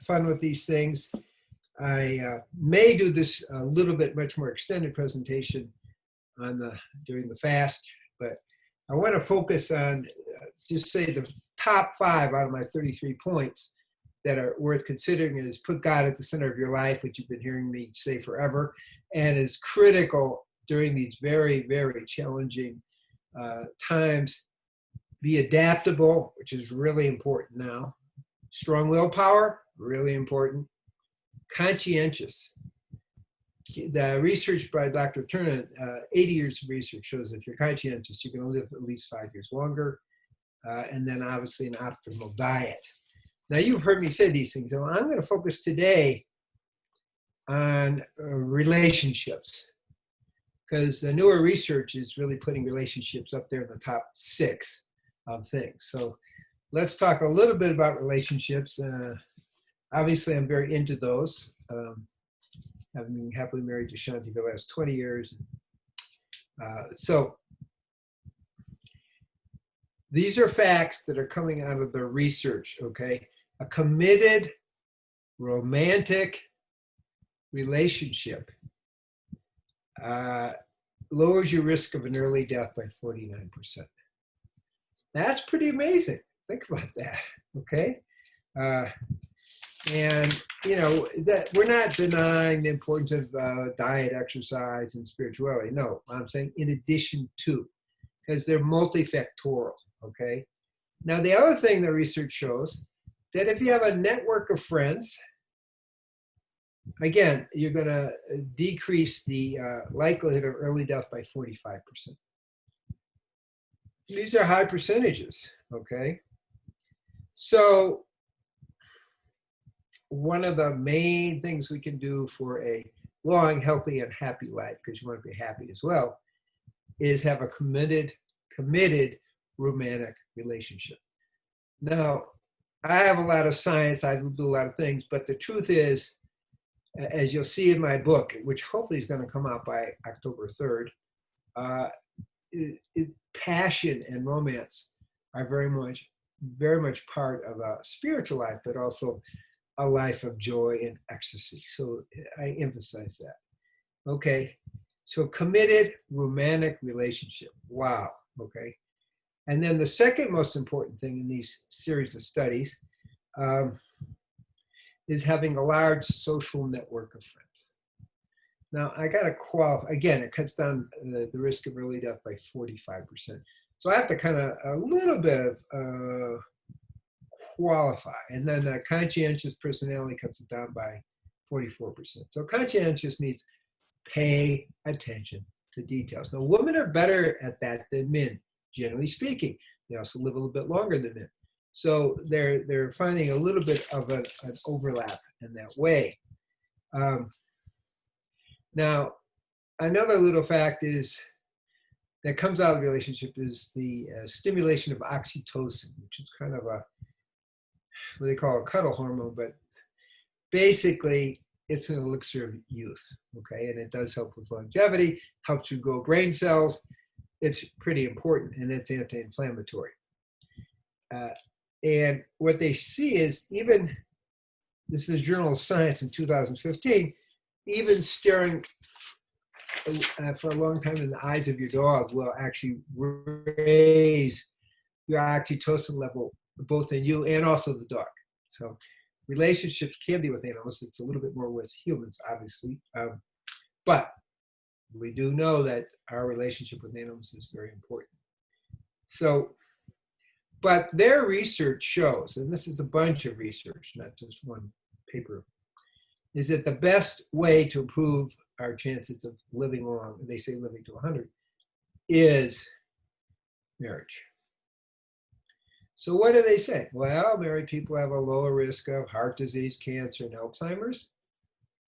fun with these things. I may do this a little bit much more extended presentation during the fast, but I want to focus on just say the top 5 out of my 33 points that are worth considering is put God at the center of your life, which you've been hearing me say forever, and is critical during these very, very challenging times. Be adaptable, which is really important now. Strong willpower, really important. Conscientious. The research by Dr. Turner, 80 years of research shows if you're conscientious, you can live at least 5 years longer. And then obviously an optimal diet. Now you've heard me say these things. So I'm going to focus today on relationships, because the newer research is really putting relationships up there in the top 6 of things. So let's talk a little bit about relationships. Obviously, I'm very into those. I've been happily married to Shanti for the last 20 years. So these are facts that are coming out of the research, okay? A committed, romantic relationship lowers your risk of an early death by 49%. That's pretty amazing. Think about that, okay? And, you know, that we're not denying the importance of diet, exercise, and spirituality. No, I'm saying in addition to, because they're multifactorial, okay? Now, the other thing the research shows, that if you have a network of friends, again, you're going to decrease the likelihood of early death by 45%. These are high percentages, okay? So one of the main things we can do for a long, healthy, and happy life, because you want to be happy as well, is have a committed romantic relationship. Now, I have a lot of science, I do a lot of things, but the truth is, as you'll see in my book, which hopefully is going to come out by October 3rd, passion and romance are very much part of a spiritual life, but also a life of joy and ecstasy. So I emphasize that. Okay, so committed romantic relationship. Wow, okay. And then the second most important thing in these series of studies is having a large social network of friends. Now, I got to qualify, again, it cuts down the risk of early death by 45%. So I have to kind of a little bit of qualify. And then a conscientious personality cuts it down by 44%. So conscientious means pay attention to details. Now, women are better at that than men, generally speaking. They also live a little bit longer than men. So they're finding a little bit of an overlap in that way. Now, another little fact is that comes out of the relationship is the stimulation of oxytocin, which is kind of what they call a cuddle hormone, but basically it's an elixir of youth, okay? And it does help with longevity, helps you grow brain cells. It's pretty important, and it's anti-inflammatory. And what they see is even, this is Journal of Science in 2015, even staring for a long time in the eyes of your dog will actually raise your oxytocin level, both in you and also the dog. So relationships can be with animals. It's a little bit more with humans, obviously. But we do know that our relationship with animals is very important. So, but their research shows, and this is a bunch of research, not just one paper, is that the best way to improve our chances of living long, they say living to 100, is marriage. So what do they say? Well, married people have a lower risk of heart disease, cancer, and Alzheimer's.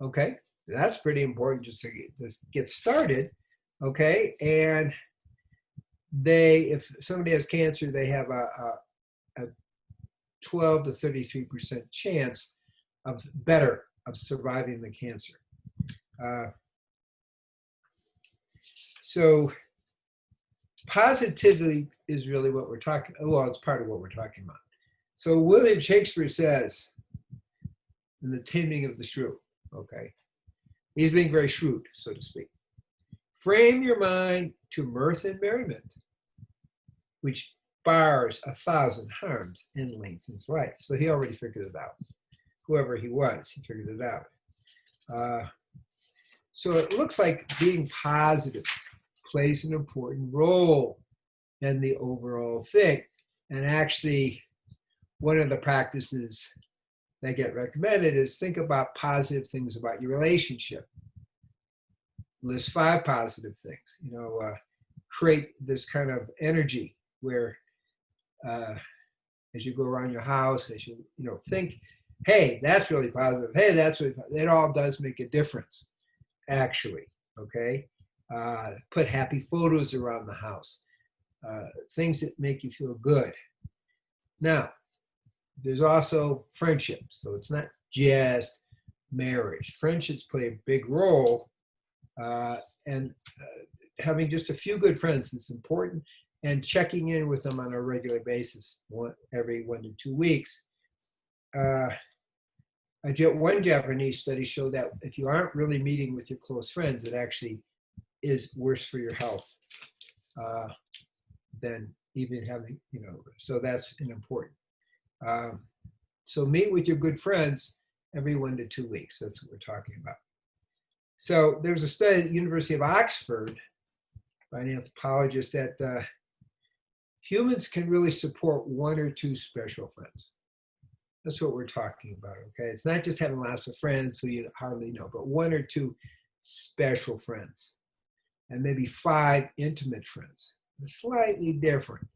Okay, that's pretty important just to get started. Okay, and if somebody has cancer, they have a 12 to 33% chance of surviving the cancer. So positivity is really what we're talking, well, it's part of what we're talking about. So William Shakespeare says, and the taming of the shrew, okay? He's being very shrewd, so to speak. Frame your mind to mirth and merriment, which bars 1,000 harms and lengthens life. So he already figured it out. Whoever he was, he figured it out. So it looks like being positive plays an important role in the overall thing. And actually, one of the practices that get recommended is think about positive things about your relationship. List 5 positive things. Create this kind of energy where, as you go around your house, as you think, hey, that's really positive. Hey, that's really positive. It all does make a difference, actually. Okay, put happy photos around the house. Things that make you feel good. Now, there's also friendships. So it's not just marriage. Friendships play a big role. And having just a few good friends is important, and checking in with them on a regular basis, every 1 to 2 weeks. One Japanese study showed that if you aren't really meeting with your close friends, it actually is worse for your health than even having, so that's an important. So meet with your good friends every 1 to 2 weeks. That's what we're talking about. So there was a study at the University of Oxford by an anthropologist that humans can really support 1 or 2 special friends. That's what we're talking about, okay? It's not just having lots of friends who you hardly know, but 1 or 2 special friends, and maybe 5 intimate friends. They're slightly different,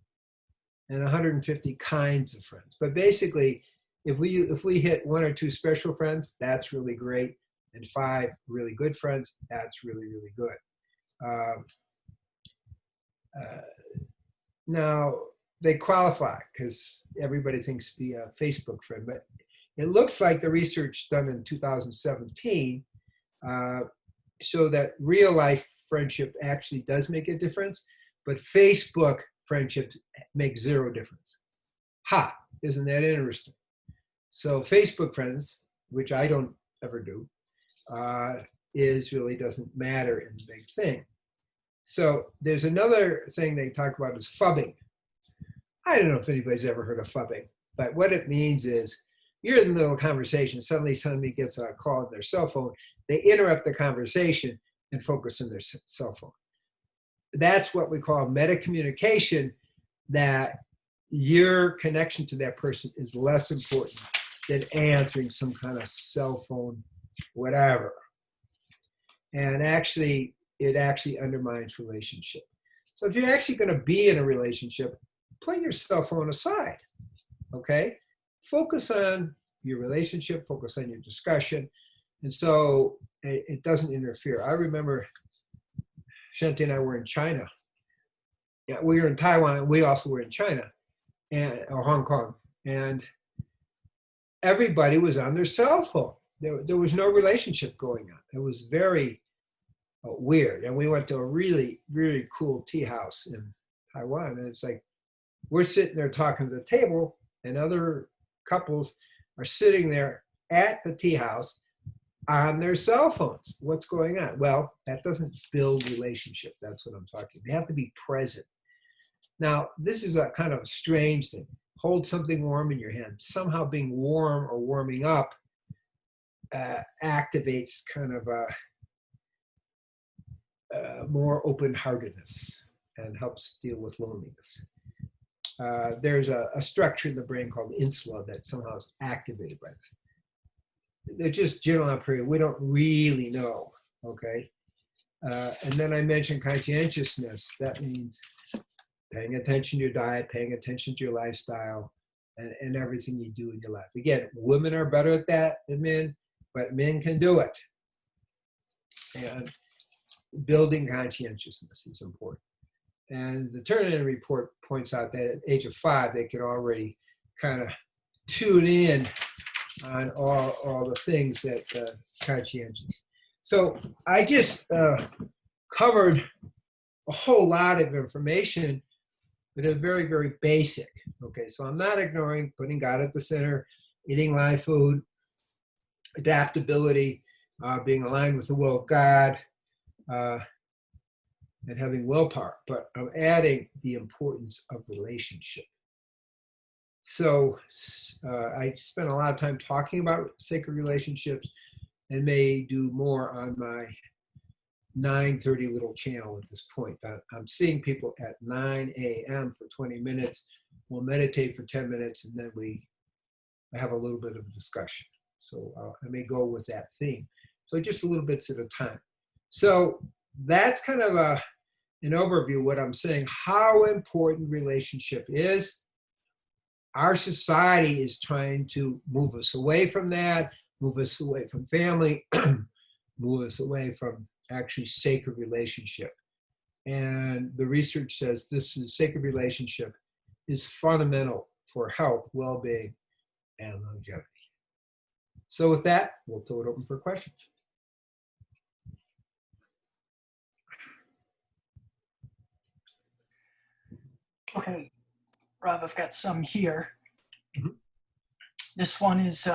and 150 kinds of friends. But basically, if we hit 1 or 2 special friends, that's really great, and 5 really good friends, that's really, really good. Now, they qualify because everybody thinks to be a Facebook friend, but it looks like the research done in 2017 showed that real life friendship actually does make a difference, but Facebook friendships make 0 difference. Ha, isn't that interesting? So Facebook friends, which I don't ever do, really doesn't matter in the big thing. So there's another thing they talk about is phubbing. I don't know if anybody's ever heard of phubbing, but what it means is you're in the middle of a conversation, suddenly somebody gets a call on their cell phone, they interrupt the conversation and focus on their cell phone. That's what we call meta communication, that your connection to that person is less important than answering some kind of cell phone, whatever. And actually, it actually undermines relationship. So if you're actually going to be in a relationship, put your cell phone aside, okay? Focus on your relationship, focus on your discussion, and so it doesn't interfere. I remember Shanti and I were in China. Yeah, we were in Taiwan, we also were in China, or Hong Kong, and everybody was on their cell phone. There was no relationship going on. It was very weird. And we went to a really, really cool tea house in Taiwan, and it's like, we're sitting there talking to the table, and other couples are sitting there at the tea house on their cell phones. What's going on? Well, that doesn't build relationship. That's what I'm talking about. They have to be present. Now, this is a kind of a strange thing. Hold something warm in your hand. Somehow being warm or warming up activates kind of a more open-heartedness and helps deal with loneliness. There's a structure in the brain called insula that somehow is activated by this. They're just general on period. We don't really know, okay? And then I mentioned conscientiousness. That means paying attention to your diet, paying attention to your lifestyle, and everything you do in your life. Again, women are better at that than men, but men can do it. And building conscientiousness is important. And the Turner report points out that at the age of 5, they could already kind of tune in on all the things that conscientious. So I just covered a whole lot of information, but a very, very basic. Okay, so I'm not ignoring putting God at the center, eating live food, adaptability, being aligned with the will of God, and having willpower. But I'm adding the importance of relationship. So I spent a lot of time talking about sacred relationships and may do more on my 9:30 little channel at this point. I'm seeing people at 9 a.m. for 20 minutes. We'll meditate for 10 minutes, and then we have a little bit of a discussion. So I may go with that theme. So just a little bits at a time. So that's kind of an overview of what I'm saying, how important relationship is. Our society is trying to move us away from that, move us away from family, move us away from actually sacred relationship. And the research says this sacred relationship is fundamental for health, well-being, and longevity. So with that, we'll throw it open for questions. Okay, Rob, I've got some here. Mm-hmm. This one is,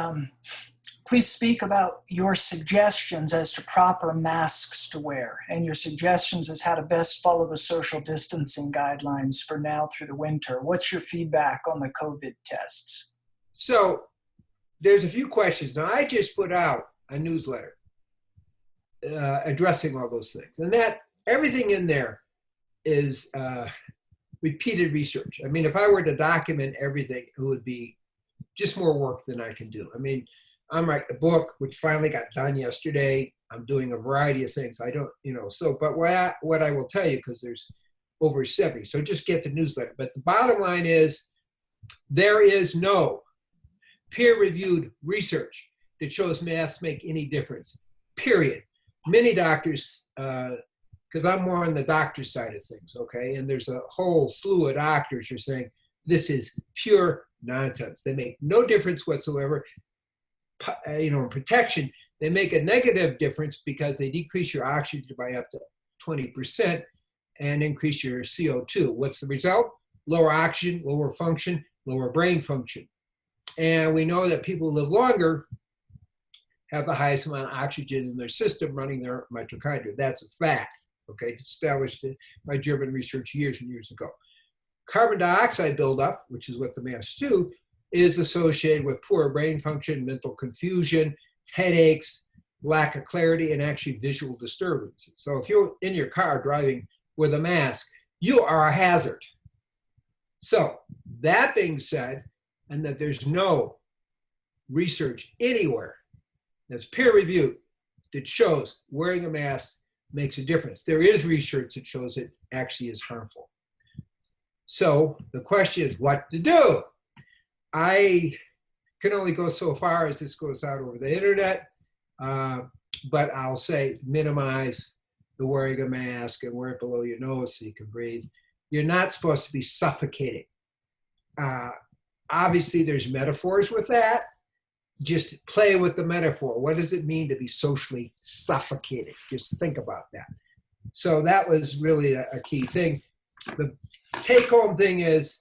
please speak about your suggestions as to proper masks to wear and your suggestions as how to best follow the social distancing guidelines for now through the winter. What's your feedback on the COVID tests? So there's a few questions. Now, I just put out a newsletter addressing all those things. And that everything in there is repeated research. I mean, if I were to document everything, it would be just more work than I can do. I mean, I'm writing a book, which finally got done yesterday. I'm doing a variety of things. I don't, but what I will tell you, because there's over 70, so just get the newsletter. But the bottom line is, there is no peer-reviewed research that shows masks make any difference, period. Many doctors, because I'm more on the doctor side of things, okay? And there's a whole slew of doctors who are saying this is pure nonsense. They make no difference whatsoever. In protection, they make a negative difference because they decrease your oxygen by up to 20% and increase your CO2. What's the result? Lower oxygen, lower function, lower brain function. And we know that people who live longer have the highest amount of oxygen in their system running their mitochondria. That's a fact, okay? Established by German research years and years ago. Carbon dioxide buildup, which is what the masks do, is associated with poor brain function, mental confusion, headaches, lack of clarity, and actually visual disturbances. So if you're in your car driving with a mask, you are a hazard. So that being said, and that there's no research anywhere that's peer-reviewed that shows wearing a mask makes a difference. There is research that shows it actually is harmful. So the question is what to do. I can only go so far as this goes out over the internet, but I'll say minimize the wearing a mask and wear it below your nose so you can breathe. You're not supposed to be suffocating. Obviously, there's metaphors with that. Just play with the metaphor. What does it mean to be socially suffocated? Just think about that. So that was really a key thing. The take-home thing is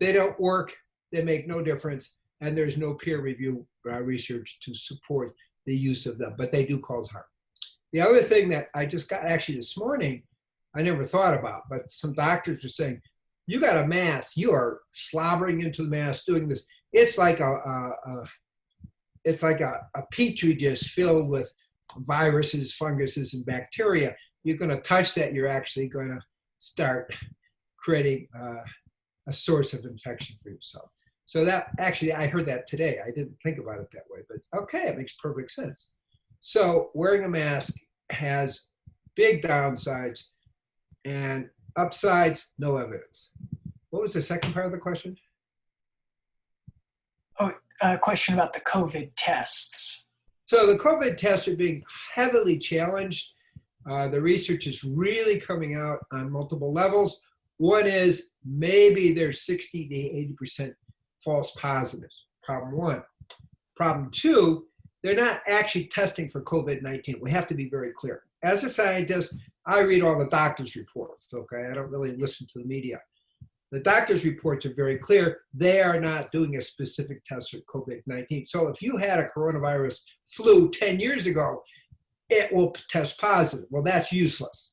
they don't work, they make no difference, and there's no peer review research to support the use of them, but they do cause harm. The other thing that I just got actually this morning, I never thought about, but some doctors were saying, you got a mask, you are slobbering into the mask, doing this. It's like a petri dish filled with viruses, funguses, and bacteria. You're going to touch that, you're actually going to start creating a source of infection for yourself. So that actually, I heard that today. I didn't think about it that way, but okay, it makes perfect sense. So wearing a mask has big downsides and upsides, no evidence. What was the second part of the question? Oh, a question about the COVID tests. So the COVID tests are being heavily challenged. The research is really coming out on multiple levels. One is maybe there's 60 to 80% false positives, problem one. Problem two, they're not actually testing for COVID-19. We have to be very clear. As a scientist, I read all the doctor's reports, okay? I don't really listen to the media. The doctor's reports are very clear. They are not doing a specific test for COVID-19. So if you had a coronavirus flu 10 years ago, it will test positive. Well, that's useless.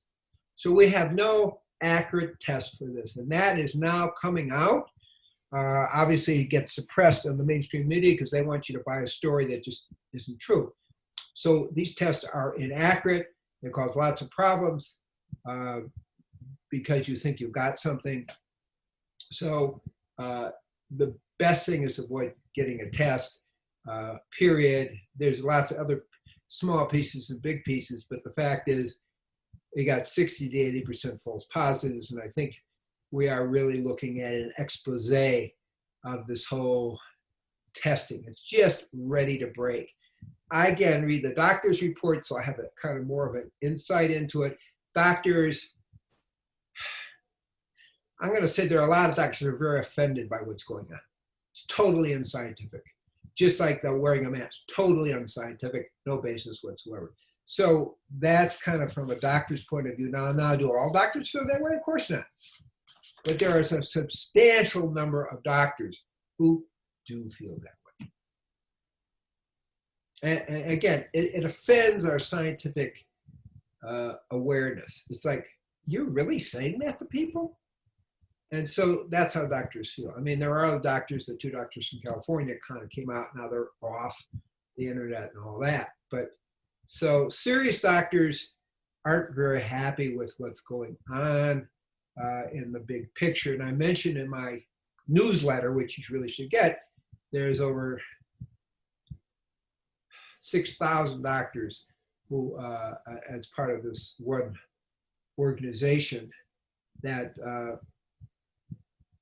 So we have no accurate test for this. And that is now coming out. Obviously, it gets suppressed on the mainstream media because they want you to buy a story that just isn't true. So these tests are inaccurate. They cause lots of problems because you think you've got something. So the best thing is avoid getting a test, period. There's lots of other small pieces and big pieces, but the fact is you got 60 to 80% false positives, and I think we are really looking at an expose of this whole testing. It's just ready to break. I, again, read the doctor's report, so I have a kind of more of an insight into it. Doctors, I'm going to say there are a lot of doctors who are very offended by what's going on. It's totally unscientific. Just like the wearing a mask, totally unscientific, no basis whatsoever. So that's kind of from a doctor's point of view. Now, do all doctors feel that way? Of course not. But there is a substantial number of doctors who do feel that way. And again, it offends our scientific awareness. It's like, you're really saying that to people? And so that's how doctors feel. I mean, there are other doctors, the two doctors from California kind of came out, now they're off the internet and all that. But so serious doctors aren't very happy with what's going on in the big picture. And I mentioned in my newsletter, which you really should get, there's over 6,000 doctors who, as part of this one organization, that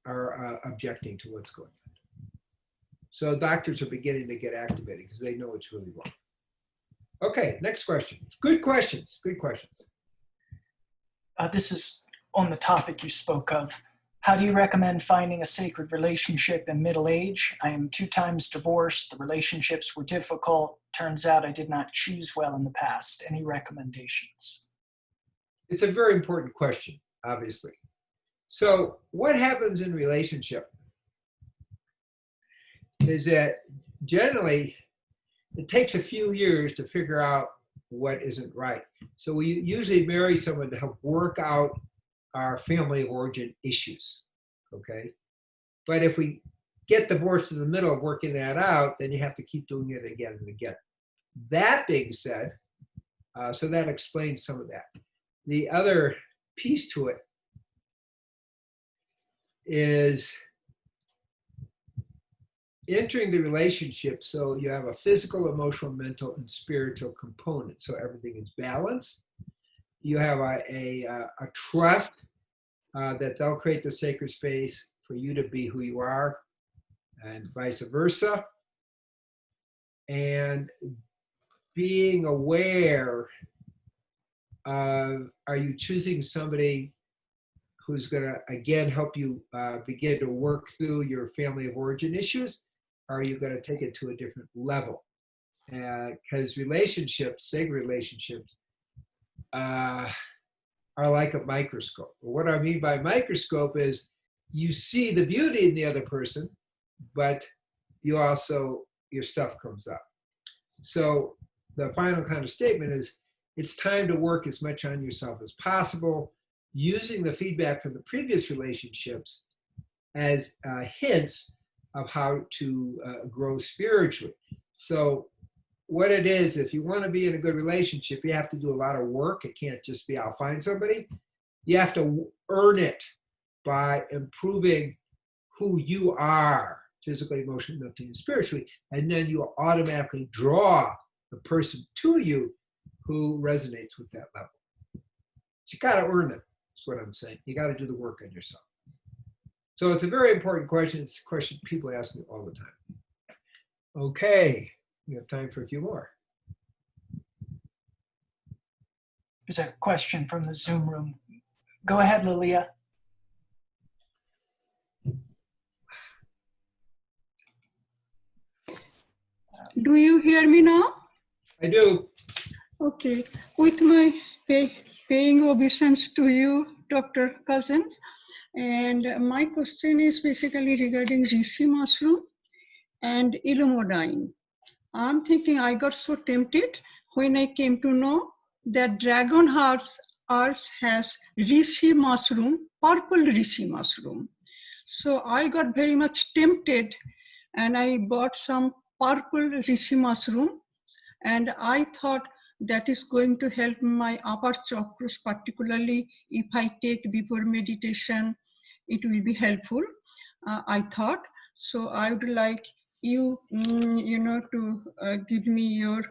are objecting to what's going on. So doctors are beginning to get activated because they know it's really wrong. Okay, next question. Good questions, good questions. This is on the topic you spoke of. How do you recommend finding a sacred relationship in middle age? I am 2 times divorced. The relationships were difficult. Turns out I did not choose well in the past. Any recommendations? It's a very important question, obviously. So what happens in relationship is that generally it takes a few years to figure out what isn't right. So we usually marry someone to help work out our family of origin issues, okay? But if we get divorced in the middle of working that out, then you have to keep doing it again and again. That being said, so that explains some of that. The other piece to it is entering the relationship so you have a physical, emotional, mental, and spiritual component. So everything is balanced. You have a trust that they'll create the sacred space for you to be who you are, and vice versa. And being aware of, are you choosing somebody who's going to, again, help you begin to work through your family of origin issues? Or are you going to take it to a different level? Because relationships, sacred relationships, are like a microscope. What I mean by microscope is you see the beauty in the other person, but you also, your stuff comes up. So the final kind of statement is, it's time to work as much on yourself as possible, using the feedback from the previous relationships as hints of how to grow spiritually. So what it is, if you want to be in a good relationship, you have to do a lot of work. It can't just be, I'll find somebody. You have to earn it by improving who you are, physically, emotionally, mentally, and spiritually. And then you automatically draw the person to you who resonates with that level. So you got to earn it. That's what I'm saying. You got to do the work on yourself. So it's a very important question. It's a question people ask me all the time. Okay, we have time for a few more. There's a question from the Zoom room. Go ahead, Lilia. Do you hear me now? I do. Okay. With my paying obeisance to you, Dr. Cousens, And my question is basically regarding reishi mushroom and illuminine. I'm thinking I got so tempted when I came to know that dragon hearts has reishi mushroom, purple reishi mushroom. So I got very much tempted and I bought some purple reishi mushroom, and I thought that is going to help my upper chakras, particularly if I take before meditation, it will be helpful. I thought. So I would like you, to give me your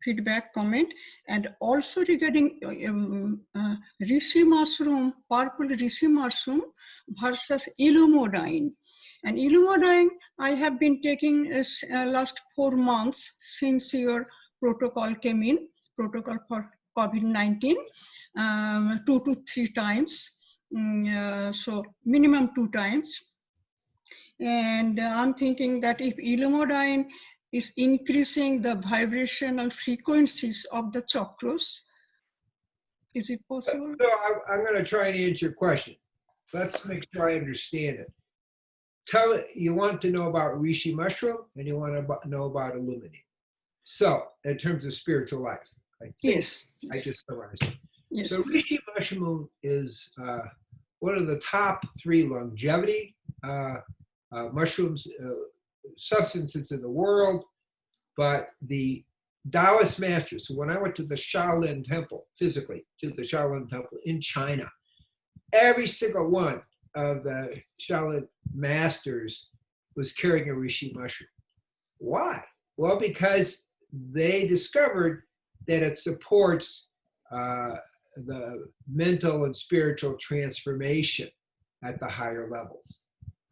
feedback, comment, and also regarding reishi mushroom, purple reishi mushroom versus illumodine. And illumodine, I have been taking last 4 months since your protocol came in, protocol for COVID-19, 2 to 3 times. So minimum 2 times. And I'm thinking that if illumodine is increasing the vibrational frequencies of the chakras, is it possible? So I'm going to try and answer your question. Let's make sure I understand it. Tell me, you want to know about reishi mushroom and you want to know about illuminating. So, in terms of spiritual life, I think Yes. I just summarized it. Yes. So, reishi mushroom is one of the top 3 longevity mushrooms, substances in the world. But the Taoist masters, so when I went to the Shaolin Temple, physically, to the Shaolin Temple in China, every single one of the Shaolin masters was carrying a reishi mushroom. Why? Well, because they discovered that it supports the mental and spiritual transformation at the higher levels.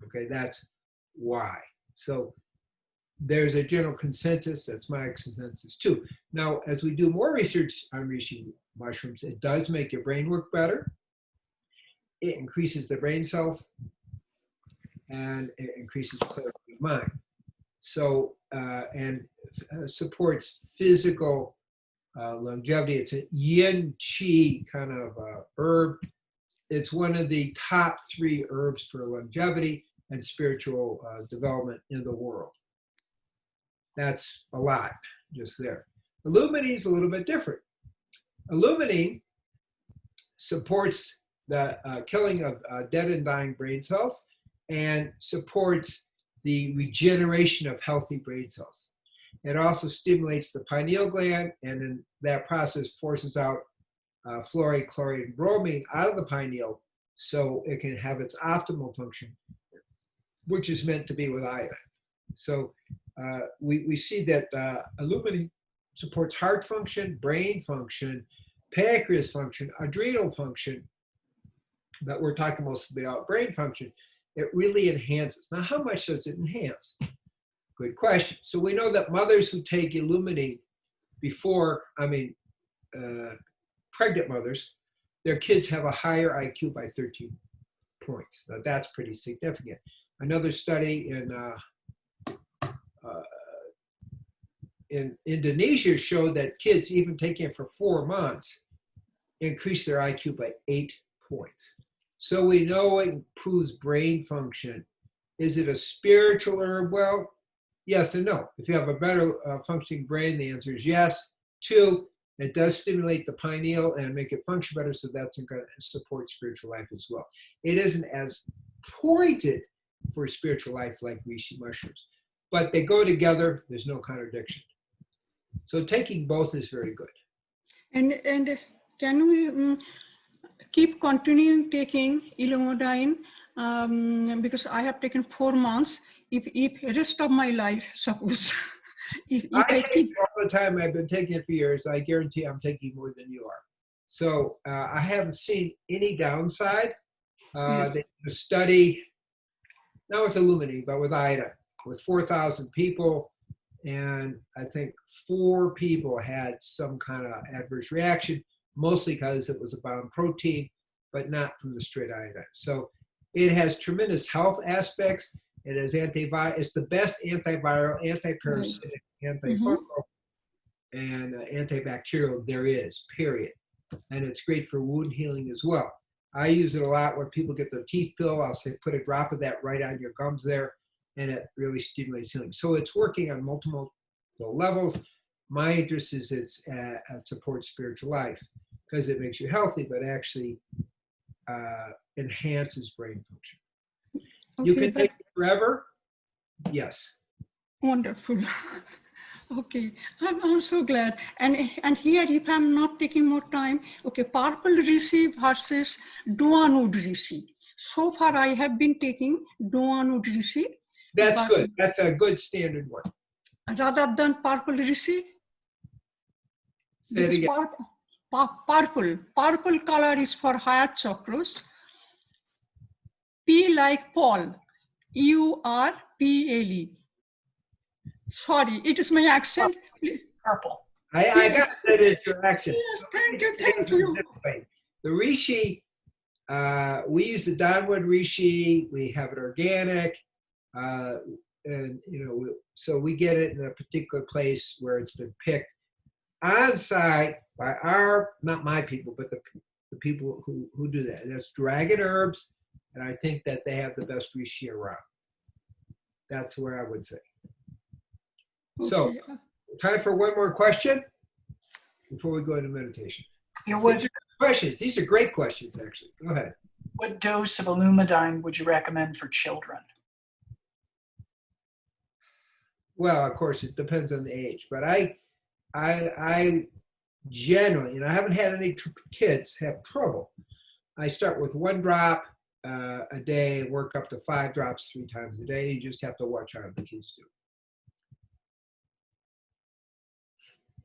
Okay, that's why. So there's a general consensus, that's my consensus too. Now, as we do more research on reishi mushrooms, it does make your brain work better. It increases the brain cells and it increases clarity of mind. So, and supports physical longevity. It's a yin qi kind of herb. It's one of the top 3 herbs for longevity and spiritual development in the world. That's a lot just there. Illuminating is a little bit different. Illuminating supports the killing of dead and dying brain cells and supports the regeneration of healthy brain cells. It also stimulates the pineal gland, and in that process forces out fluoride, chloride, and bromine out of the pineal so it can have its optimal function, which is meant to be with iodine. So we see that illuminating supports heart function, brain function, pancreas function, adrenal function, but we're talking mostly about brain function. It really enhances. Now, how much does it enhance? Good question. So we know that mothers who take illuminating before, pregnant mothers, their kids have a higher IQ by 13 points. Now, that's pretty significant. Another study in Indonesia showed that kids, even taking it for 4 months, increase their IQ by 8 points. So we know it improves brain function. Is it a spiritual herb? Well, yes and no. If you have a better functioning brain, the answer is yes. 2, it does stimulate the pineal and make it function better, so that's going to support spiritual life as well. It isn't as pointed for spiritual life like reishi mushrooms, but they go together. There's no contradiction. So taking both is very good. And can we keep continuing taking illumodine, because I have taken 4 months. If rest of my life, suppose, if I take it all the time. I've been taking it for years. I guarantee I'm taking more than you are. So I haven't seen any downside. Yes. They did a study, not with illuminating, but with iodine, with 4,000 people. And I think 4 people had some kind of adverse reaction, mostly because it was a bound protein, but not from the straight iodine. So it has tremendous health aspects. It has it's the best antiviral, antiparasitic, antifungal, and antibacterial there is, period. And it's great for wound healing as well. I use it a lot when people get their teeth pulled. I'll say, put a drop of that right on your gums there, and it really stimulates healing. So it's working on multiple levels. My interest is it supports spiritual life because it makes you healthy, but actually enhances brain function. Okay, You can take it forever. Yes. Wonderful. Okay, I'm so glad. And here, if I'm not taking more time, okay, purple rishi versus Doanwood rishi. So far, I have been taking Doanwood rishi. That's good. That's a good standard one. Rather than purple rishi. Because purple color is for higher chakras. P like Paul, URPLE. Sorry, it is my accent. Purple. I got that as your accent. Yes, So thank you. The rishi, we use the Donwood rishi. We have it organic, and so we get it in a particular place where it's been picked on site by not my people, but the people who do that. And that's Dragon Herbs, and I think that they have the best rishi around. That's where I would say. Okay. So, time for one more question before we go into meditation. Questions. These are great questions, actually. Go ahead. What dose of Illumidine would you recommend for children? Well, of course, it depends on the age, but I generally, and I haven't had any kids have trouble. I start with 1 drop a day and work up to 5 drops 3 times a day. You just have to watch how the kids do.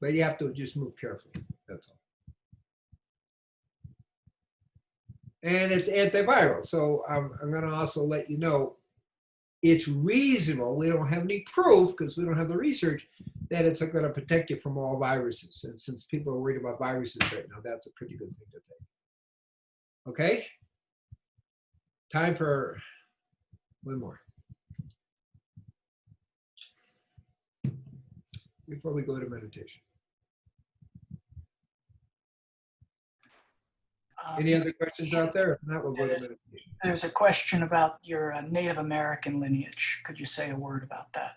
But you have to just move carefully. That's all. And it's antiviral. So I'm going to also let you know it's reasonable. We don't have any proof because we don't have the research that it's going to protect you from all viruses. And since people are worried about viruses right now, that's a pretty good thing to take. Okay? Time for one more. Before we go to meditation. Any other questions out there? If not, we'll go to meditation. There's a question about your Native American lineage. Could you say a word about that?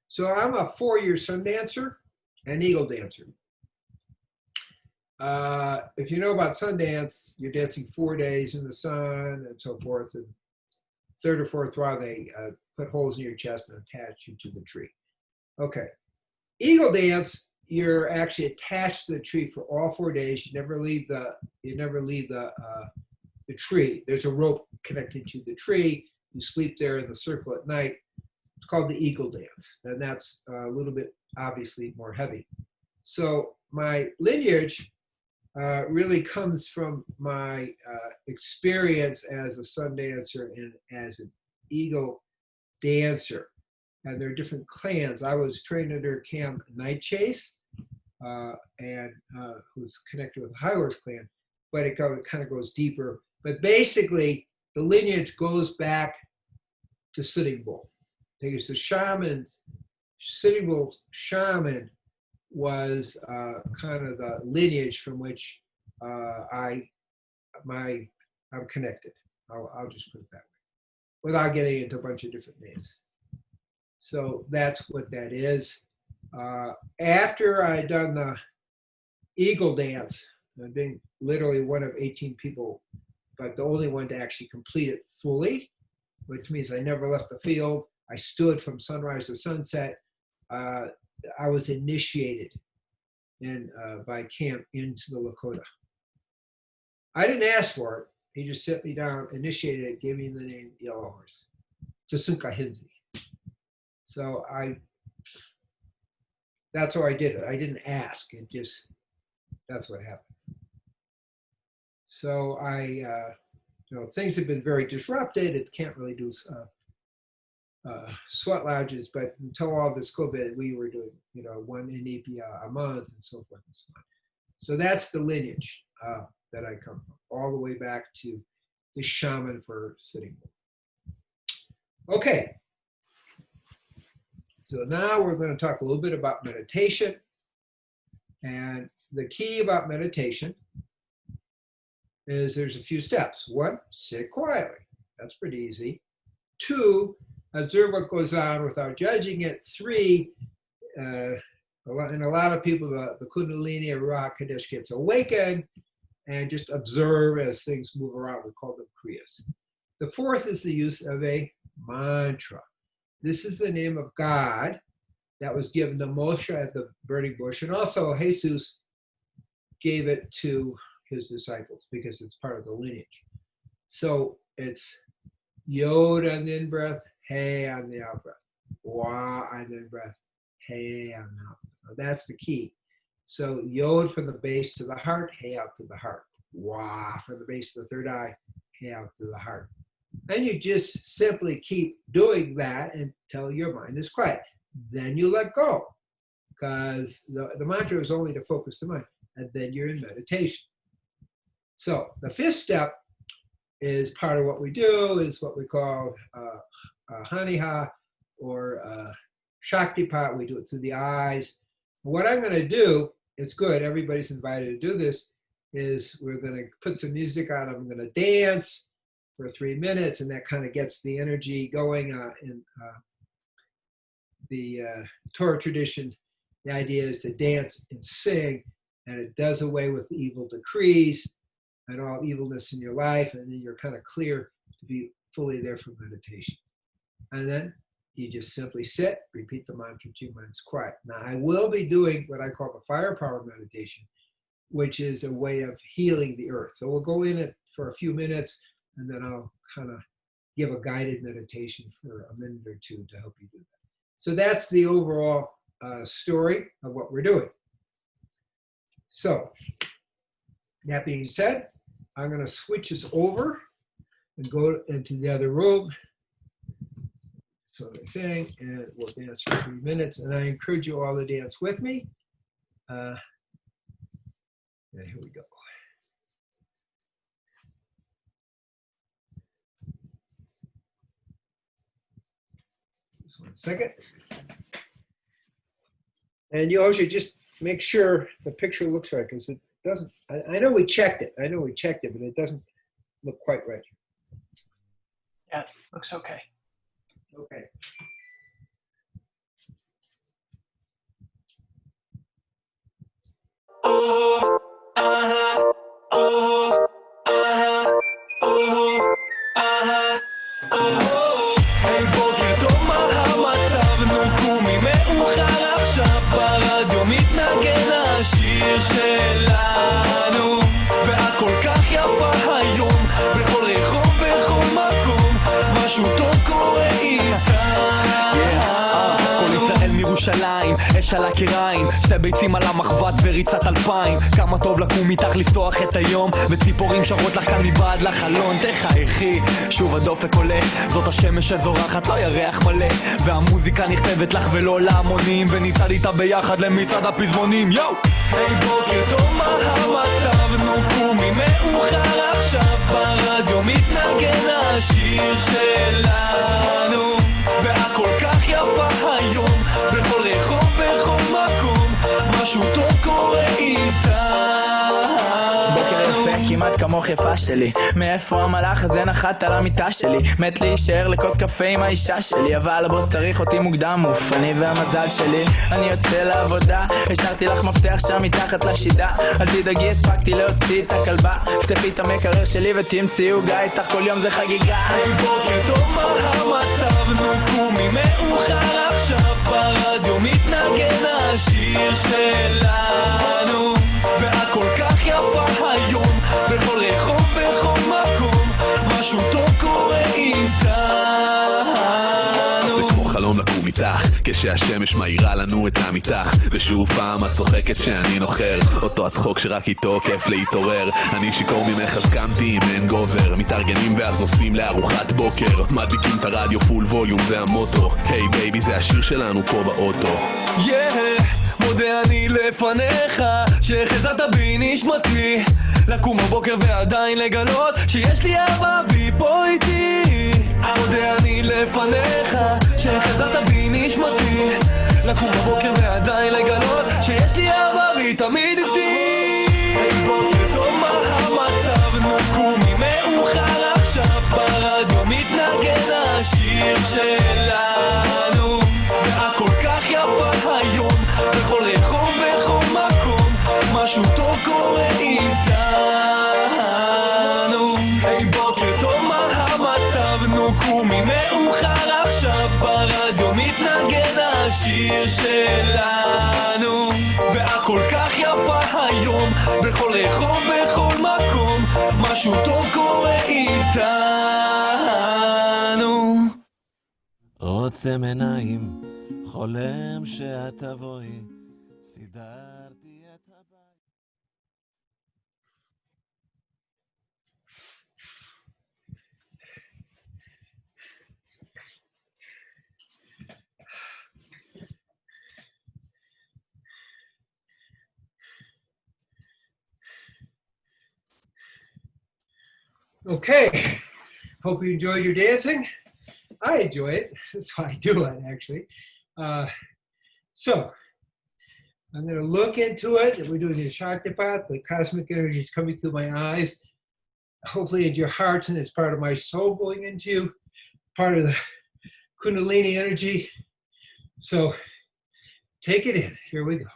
So I'm a 4-year sun dancer and eagle dancer. If you know about sun dance, you're dancing 4 days in the sun and so forth. And 3rd or 4th round, they put holes in your chest and attach you to the tree. Okay. Eagle dance, you're actually attached to the tree for all 4 days. You never leave the tree. There's a rope connected to the tree. You sleep there in the circle at night. It's called the eagle dance, and that's a little bit obviously more heavy. So my lineage really comes from my experience as a sun dancer and as an eagle dancer. And there are different clans. I was trained under Cam Night Chase, and who's connected with the High Horse clan, but it kind of goes deeper. But basically, the lineage goes back to Sitting Bull. Because the shaman, Sitting Bull shaman was kind of the lineage from which I'm connected. I'll just put it that way, without getting into a bunch of different names. So that's what that is. After I had done the eagle dance, I've been literally one of 18 people, but the only one to actually complete it fully, which means I never left the field. I stood from sunrise to sunset. I was initiated by Camp into the Lakota. I didn't ask for it. He just set me down, initiated it, gave me the name Yellow Horse, Tsunka Hinzi. So that's how I did it. I didn't ask. That's what happened. So things have been very disrupted. It can't really do sweat lodges, but until all this COVID, we were doing, 1 NEPA a month and so forth and so on. So that's the lineage that I come from, all the way back to the shaman for Sitting Bull. Okay. So now we're going to talk a little bit about meditation. And the key about meditation is there's a few steps. 1, sit quietly. That's pretty easy. 2, observe what goes on without judging it. 3, in a lot of people, the Kundalini or Ruach Kadesh gets awakened, and just observe as things move around. We call them Kriyas. The 4th is the use of a mantra. This is the name of God that was given to Moshe at the burning bush, and also Jesus gave it to his disciples because it's part of the lineage. So it's Yod on the in-breath, Hey on the out-breath, Wa on the in-breath, Hey on the out-breath. Now that's the key. So Yod from the base to the heart, Hey out to the heart. Wa from the base to the third eye, Hey out to the heart. And you just simply keep doing that until your mind is quiet. Then you let go, because the mantra is only to focus the mind, and then you're in meditation. So the 5th step is part of what we do, is what we call Haniha or Shaktipat. We do it through the eyes. What I'm going to do, it's good, everybody's invited to do this, is we're going to put some music on. I'm going to dance for 3 minutes, and that kind of gets the energy going. In the Torah tradition, the idea is to dance and sing, and it does away with the evil decrees and all evilness in your life, and then you're kind of clear to be fully there for meditation. And then you just simply sit, repeat the mantra till your mind's quiet. Now, I will be doing what I call the fire power meditation, which is a way of healing the earth. So we'll go in it for a few minutes, and then I'll kind of give a guided meditation for a minute or 2 to help you do that. So that's the overall story of what we're doing. So that being said, I'm going to switch this over and go into the other room. So the thing, and we'll dance for 3 minutes. And I encourage you all to dance with me. And here we go. Just 1 second. And you also just make sure the picture looks right, because it doesn't, I know we checked it. I know we checked it, but it doesn't look quite right. Yeah, looks okay. Okay. היי בוקר טוב, מה המצב? נו קומי מאוחר עכשיו, ברדיו מתנגן השיר שלנו, ואת כל כך יפה היום, בכל רחוב, בכל מקום, משהו טוב קורה איתה. כל ישראל מירושלים, אש על הקיריים, 2 ביצים על המחבת וריצת 2000. כמה טוב לקום איתך, לפתוח את היום, וציפורים שרות לך כאן מבעד לחלון. תחייכי, שוב הדופק עולה, זאת השמש שזורחת, לא ירח מלא, והמוזיקה נכתבת לך ולא להמונים, וניצד איתה ביחד למצעד הפזמונים. יו! היי בוקר טוב, מה המצב? נו קומי מאוחר עכשיו, ברדיו מתנגן השיר שלנו, ואת כל כך יפה היום, בכל רחוב, בכל מקום, משהו טוב קורה איתה. בוקר יפה, כמעט כמוך יפה שלי, מאיפה המלאך הזה נחת על המיטה שלי, מת להישאר לכוס קפה עם האישה שלי, אבל הבוס צריך אותי מוקדם, אוף, אני והמזל שלי, אני יוצא לעבודה, השארתי לך מפתח שם מתחת לשידה, אל תדאגי, הספקתי להוציא את הכלבה, פתחי את המקרר שלי ותמצאי עוגה, איתך כל יום זה חגיגה. היי בוקר טוב, מה המצב? נו קומי מאוחר עכשיו, ברדיו מתנגן השיר שלנו, ואת כל כך יפה היום, בכל רחוב, בכל מקום, משהו טוב קורה איתנו. זה כמו חלום לקום איתך, כשהשמש מאירה לנו את המיטה, ושוב פעם את צוחקת שאני נוחר, אותו הצחוק שרק איתו כיף להתעורר, אני שיקור ממך אז קמתי עם אין גובר, מתארגנים ואז נוסעים לארוחת בוקר, מדליקים את הרדיו פול ווליום, זה המוטו, היי בייבי זה השיר שלנו פה באוטו. מודה אני לפניך, שחזרת בי נשמתי, לקום בבוקר ועדיין לגלות, שיש לי אהבה והיא פה איתי. מודה אני לפניך, שחזרת בי נשמתי, לקום בבוקר ועדיין לגלות, שיש לי אהבה והיא תמיד איתי. היי בוקר טוב, מה המצב? נו בכל רחוב, בכל מקום, משהו טוב קורה איתנו. היי בוקר טוב, מה המצב? נו קומי מאוחר עכשיו, ברדיו מתנגן השיר שלנו, והכל כך יפה היום, בכל רחוב, בכל מקום, משהו טוב קורה איתנו. עוצם עיניים, חולם שאת תבואי, סידרתי את הבית. Okay, hope you enjoyed your dancing. I enjoy it. That's why I do it, actually. So, I'm going to look into it. We're doing the Shaktipat. The cosmic energy is coming through my eyes, hopefully into your hearts, and it's part of my soul going into you, part of the Kundalini energy. So, take it in. Here we go.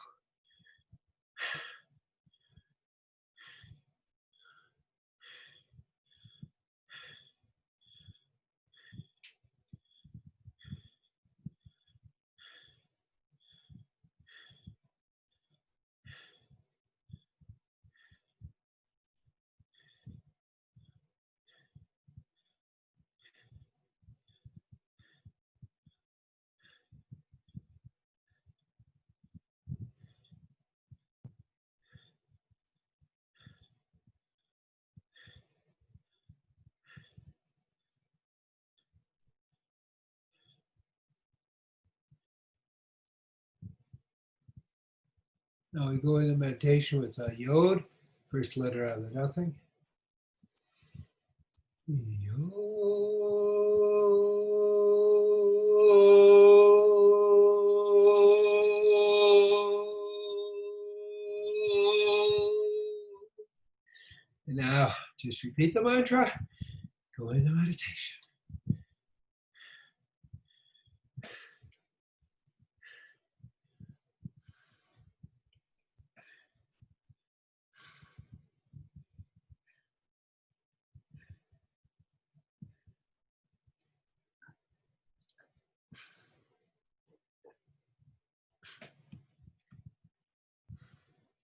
Now we go into meditation with Yod, first letter out of the nothing. Yod. And now just repeat the mantra, go into meditation.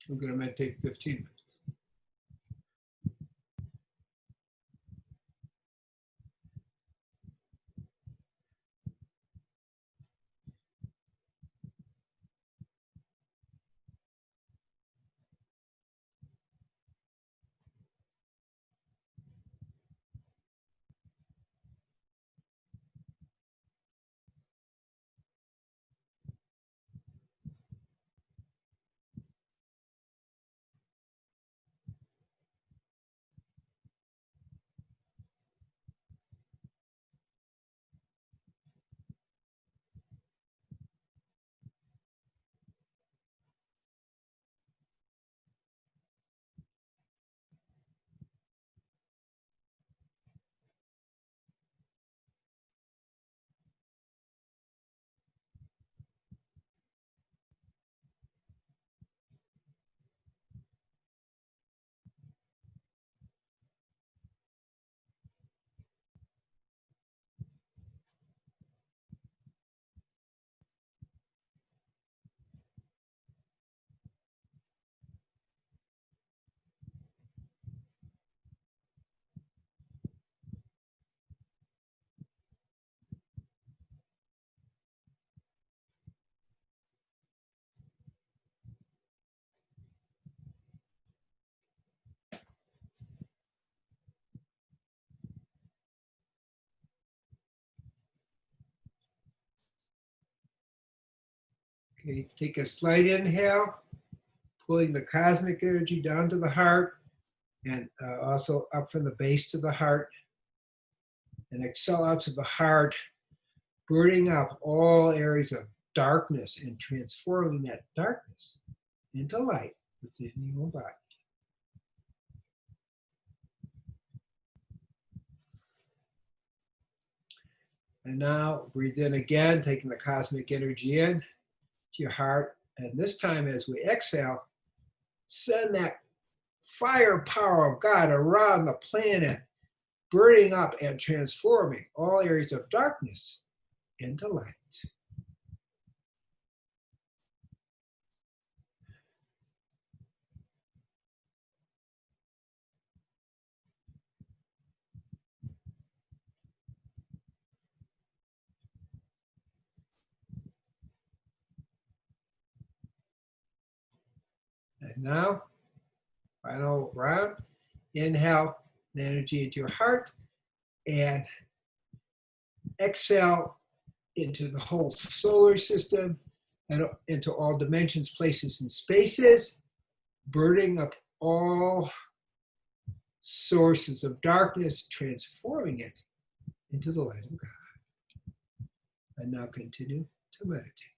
We're going to meditate 15 minutes. Okay, take a slight inhale, pulling the cosmic energy down to the heart and also up from the base to the heart. And exhale out to the heart, burning up all areas of darkness and transforming that darkness into light within your body. And now breathe in again, taking the cosmic energy in to your heart, And this time as we exhale, send that firepower of God around the planet, burning up and transforming all areas of darkness into light. And now, final round. Inhale the energy into your heart and exhale into the whole solar system and into all dimensions, places, and spaces, burning up all sources of darkness, transforming it into the light of God. And now continue to meditate.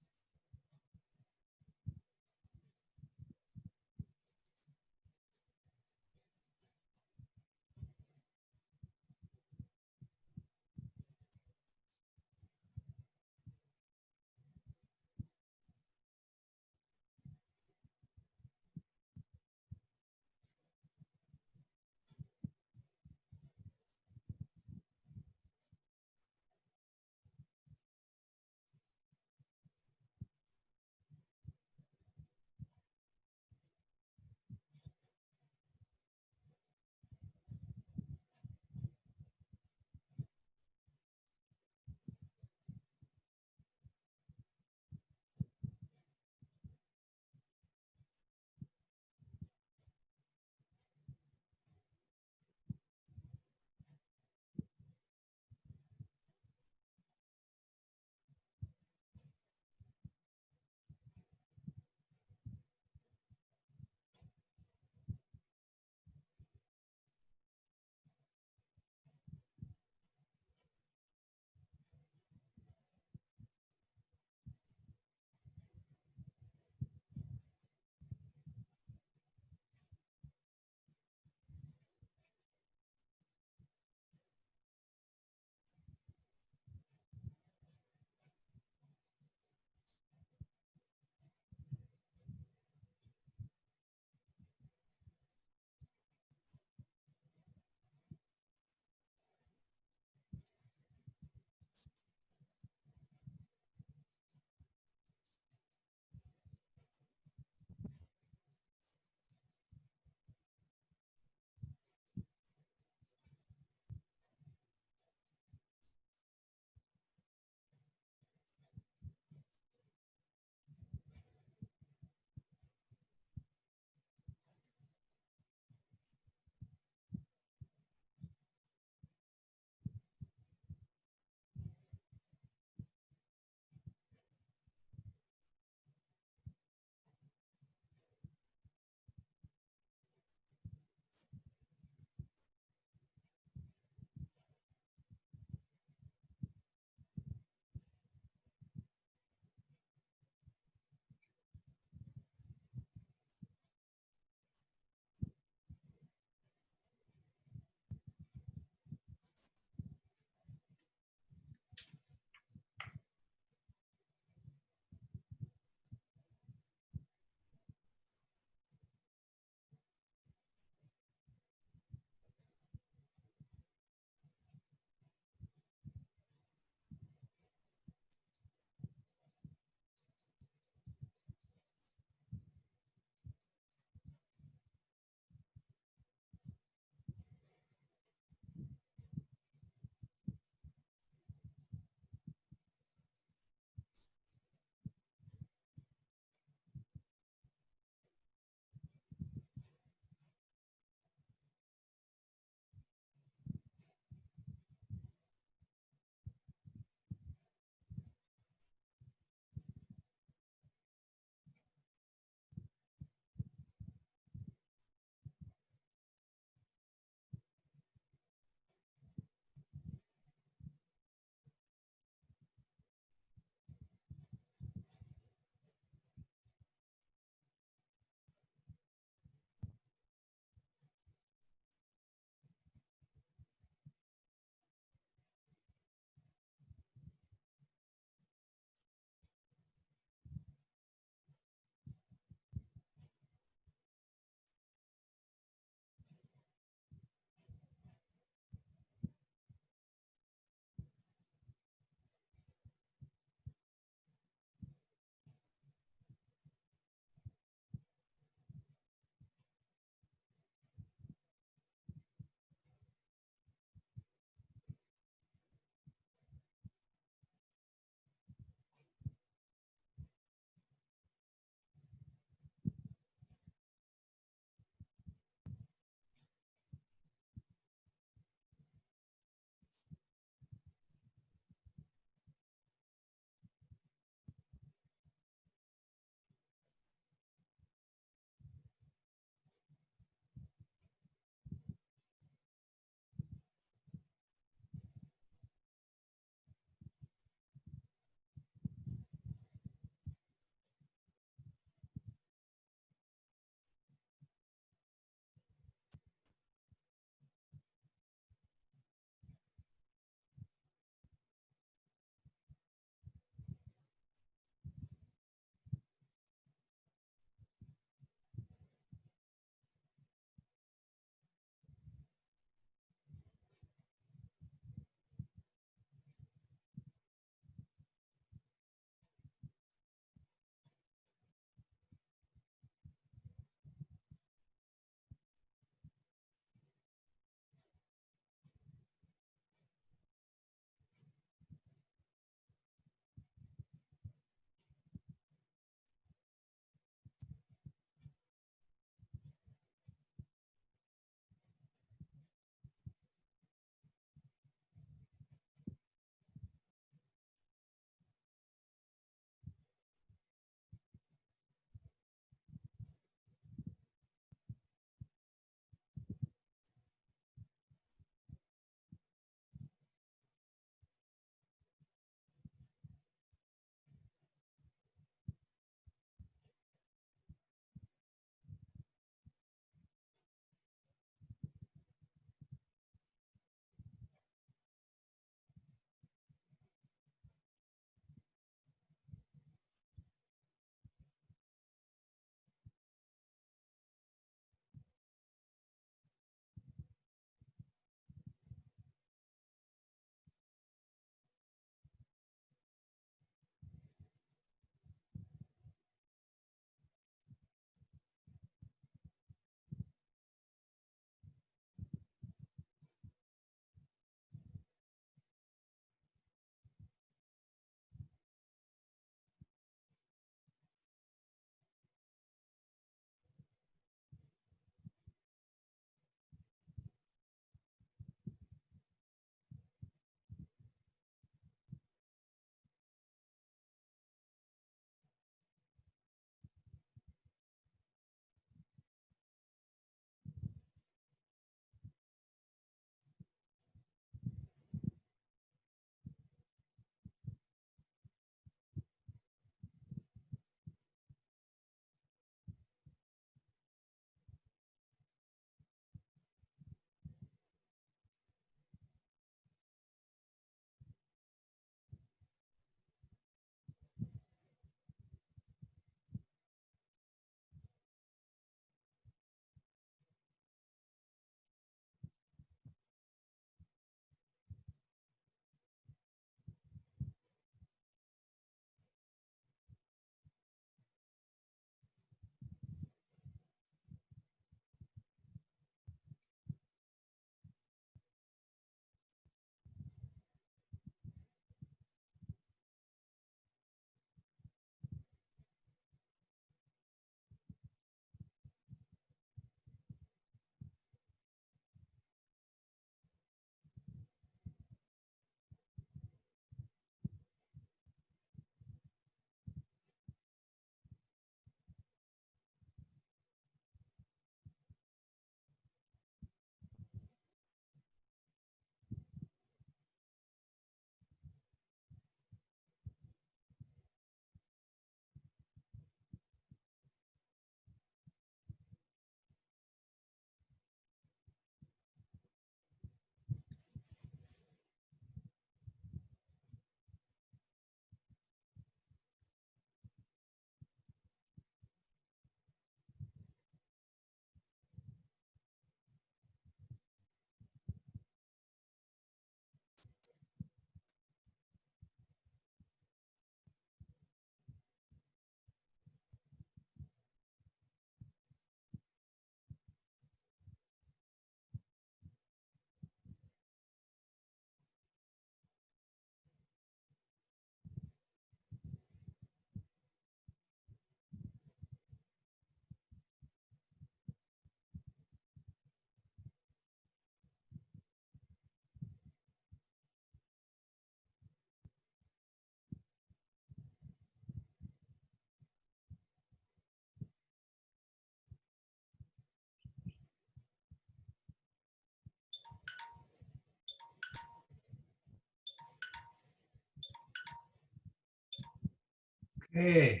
Hey,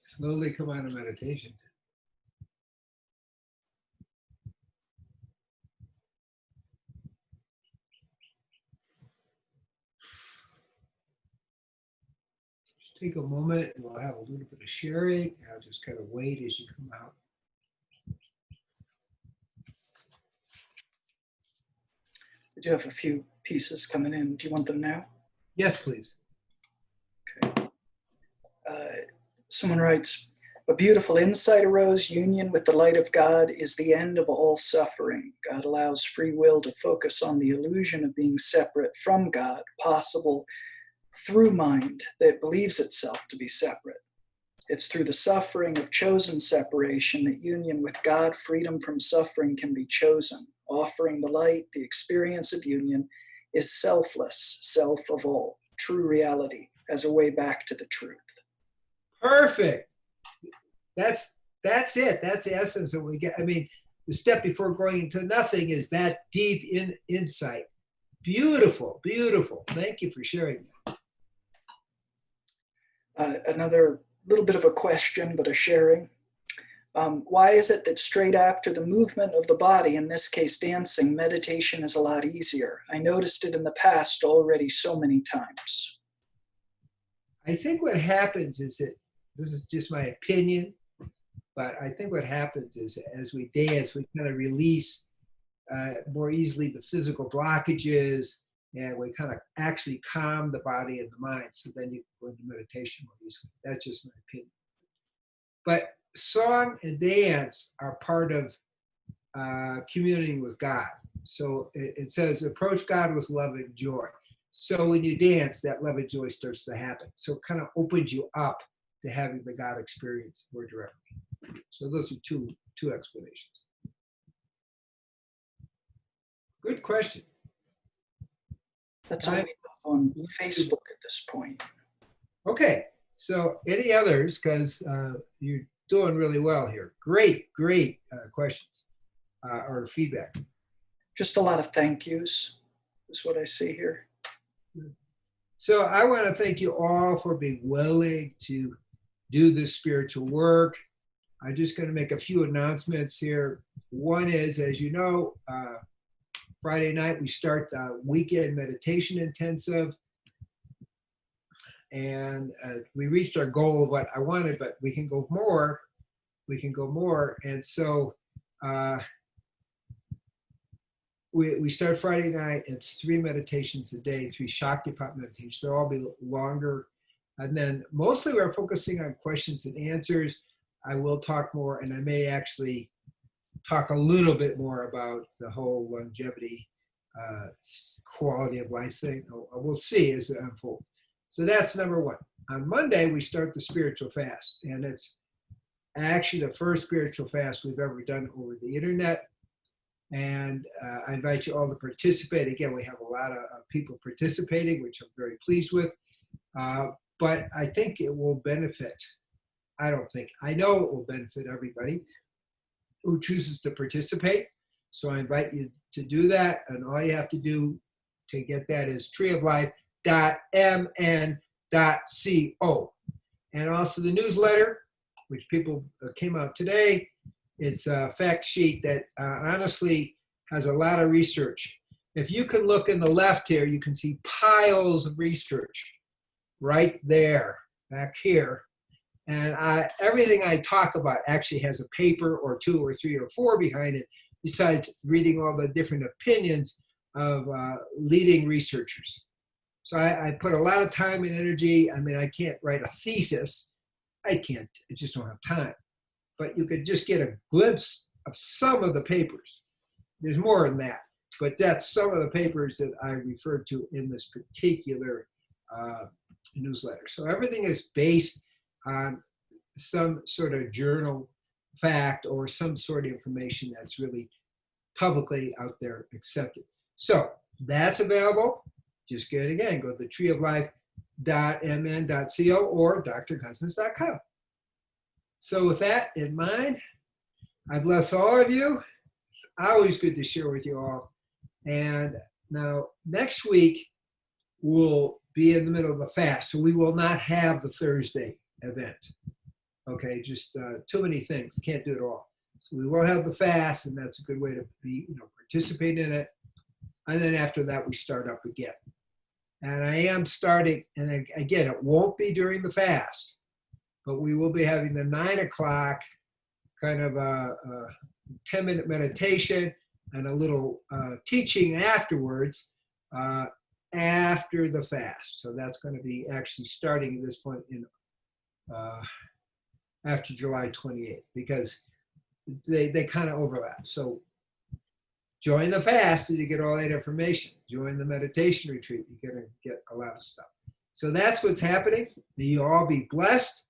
slowly come out of meditation. Just take a moment and we'll have a little bit of sharing. I'll just kind of wait as you come out. We do have a few pieces coming in. Do you want them now? Yes, please. Okay. Someone writes, a beautiful insight arose. Union with the light of God is the end of all suffering. God allows free will to focus on the illusion of being separate from God, possible through mind that believes itself to be separate. It's through the suffering of chosen separation that union with God, freedom from suffering, can be chosen. Offering the light, the experience of union is selfless, self of all, true reality as a way back to the truth. Perfect. That's it. That's the essence of what we get. I mean, the step before going into nothing is that deep insight. Beautiful, beautiful. Thank you for sharing that. Another little bit of a question, but a sharing. Why is it that straight after the movement of the body, in this case dancing, meditation is a lot easier? I noticed it in the past already so many times. I think what happens is that, this is just my opinion, but I think what happens is as we dance, we kind of release more easily the physical blockages, and we kind of actually calm the body and the mind. So then you go into meditation more easily. That's just my opinion. But song and dance are part of communing with God. So it says, approach God with love and joy. So when you dance, that love and joy starts to happen. So it kind of opens you up to having the God experience more directly. So those are two explanations. Good question. That's all we have on Facebook at this point. Okay, so any others, because you're doing really well here. Great questions or feedback. Just a lot of thank yous is what I see here. So I want to thank you all for being willing to do this spiritual work. I'm just going to make a few announcements here. One is, as you know, Friday night we start the weekend meditation intensive. And we reached our goal of what I wanted, but we can go more. We can go more. And so we start Friday night. It's 3 meditations a day, 3 Shaktipat meditations. They'll all be longer. And then mostly we're focusing on questions and answers. I will talk more, and I may actually talk a little bit more about the whole longevity, quality of life thing. We'll see as it unfolds. So that's number one. On Monday, we start the spiritual fast, and it's actually the first spiritual fast we've ever done over the internet. And I invite you all to participate. Again, we have a lot of people participating, which I'm very pleased with. But I think it will benefit. I know it will benefit everybody who chooses to participate. So I invite you to do that. And all you have to do to get that is treeoflife.mn.co. And also the newsletter, which came out today. It's a fact sheet that honestly has a lot of research. If you can look in the left here, you can see piles of research right there, back here. And everything I talk about actually has a paper or 2 or 3 or 4 behind it, besides reading all the different opinions of leading researchers. So I put a lot of time and energy. I mean, I can't write a thesis. I just don't have time. But you could just get a glimpse of some of the papers. There's more than that, but that's some of the papers that I referred to in this particular newsletter. So everything is based on some sort of journal fact or some sort of information that's really publicly out there accepted. So that's available. Just get it again. Go to treeoflife.mn.co or drcousens.com. So with that in mind, I bless all of you. It's always good to share with you all. And now next week, we'll be in the middle of a fast. So we will not have the Thursday event. Okay, just too many things. Can't do it all. So we will have the fast, and that's a good way to be, participate in it. And then after that, we start up again. And I am starting, and again, it won't be during the fast, but we will be having the 9 o'clock kind of a 10-minute meditation and a little teaching afterwards after the fast. So that's going to be actually starting at this point in after July 28th, because they kind of overlap. So join the fast and you get all that information. Join the meditation retreat, you're going to get a lot of stuff. So that's what's happening. May you all be blessed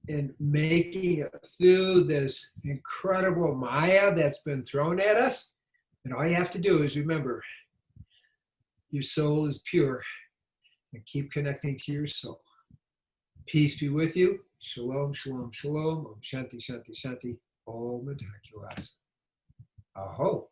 in making it through this incredible Maya that's been thrown at us. And all you have to do is remember, your soul is pure, and keep connecting to your soul. Peace be with you. Shalom, shalom, shalom. Om Shanti, Shanti, Shanti. Om Adakyalas. Aho.